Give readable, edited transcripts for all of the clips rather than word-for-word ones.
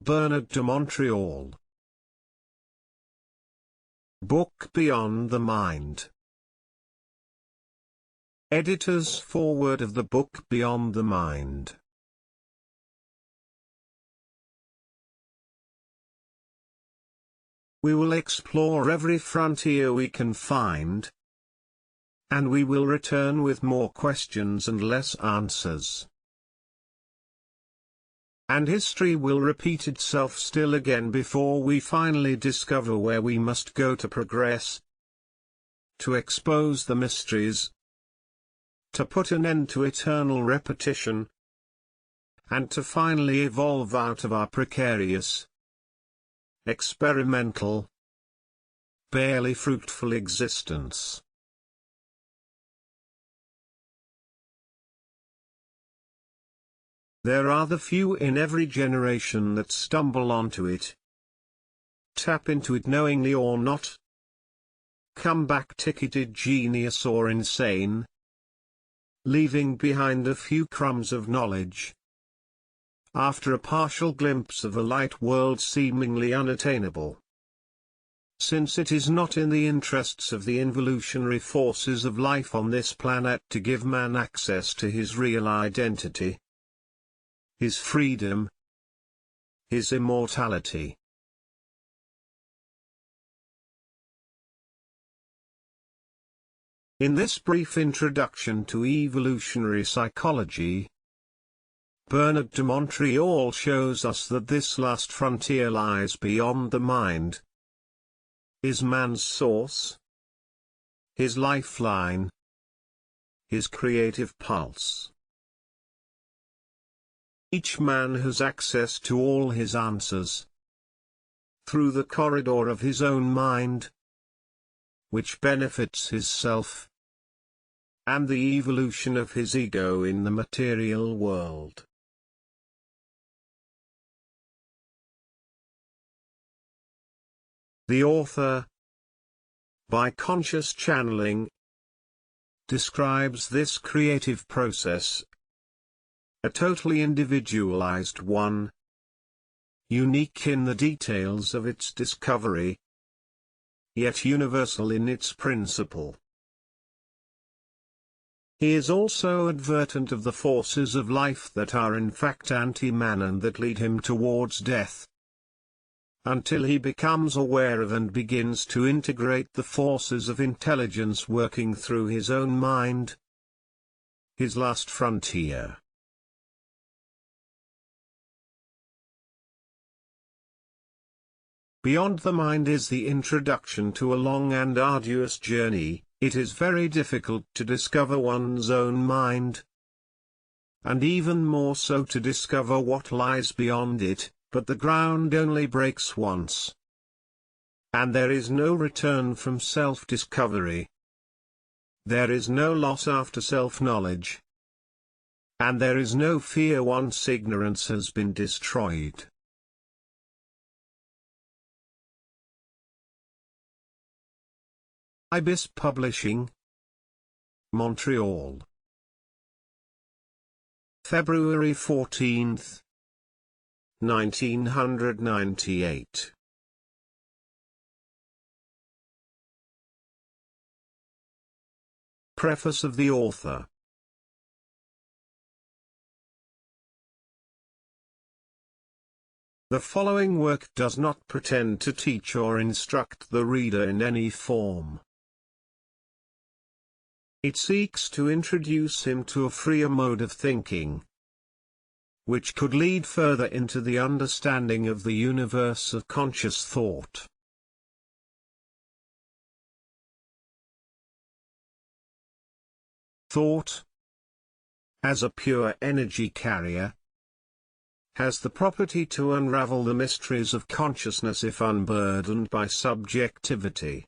Bernard de Montreal. Book Beyond the Mind. Editor's foreword of the book Beyond the Mind. We will explore every frontier we can find, and we will return with more questions and less answers. And history will repeat itself still again before we finally discover where we must go to progress, to expose the mysteries, to put an end to eternal repetition, and to finally evolve out of our precarious, experimental, barely fruitful existence. There are the few in every generation that stumble onto it, tap into it knowingly or not, come back ticketed genius or insane, leaving behind a few crumbs of knowledge, after a partial glimpse of a light world seemingly unattainable. Since it is not in the interests of the evolutionary forces of life on this planet to give man access to his real identity, his freedom, his immortality. In this brief introduction to evolutionary psychology, Bernard de Montreal shows us that this last frontier lies beyond the mind, is man's source, his lifeline, his creative pulse. Each man has access to all his answers, through the corridor of his own mind, which benefits his self, and the evolution of his ego in the material world. The author, by conscious channeling, describes this creative process, a totally individualized one, unique in the details of its discovery, yet universal in its principle. He is also advertent of the forces of life that are in fact anti-man and that lead him towards death, until he becomes aware of and begins to integrate the forces of intelligence working through his own mind, his last frontier. Beyond the Mind is the introduction to a long and arduous journey. It is very difficult to discover one's own mind, and even more so to discover what lies beyond it, but the ground only breaks once, and there is no return from self-discovery. There is no loss after self-knowledge, and there is no fear once ignorance has been destroyed. Ibis Publishing, Montreal. February 14, 1998. Preface of the author. The following work does not pretend to teach or instruct the reader in any form. It seeks to introduce him to a freer mode of thinking, which could lead further into the understanding of the universe of conscious thought. Thought, as a pure energy carrier, has the property to unravel the mysteries of consciousness if unburdened by subjectivity.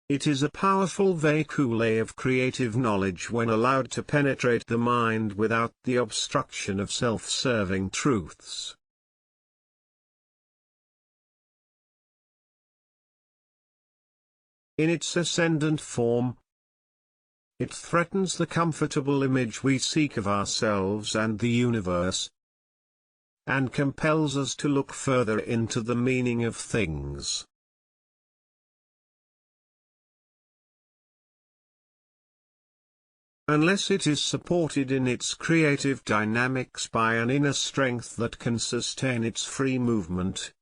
It is a powerful vehicle of creative knowledge when allowed to penetrate the mind without the obstruction of self-serving truths. In its ascendant form, it threatens the comfortable image we seek of ourselves and the universe, and compels us to look further into the meaning of things. Unless it is supported in its creative dynamics by an inner strength that can sustain its free movement,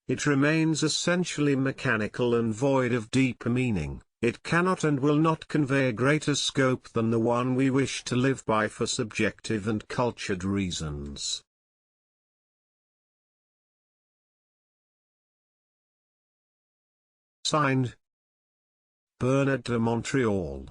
it remains essentially mechanical and void of deeper meaning. It cannot and will not convey a greater scope than the one we wish to live by for subjective and cultured reasons. Signed, Bernard de Montreal.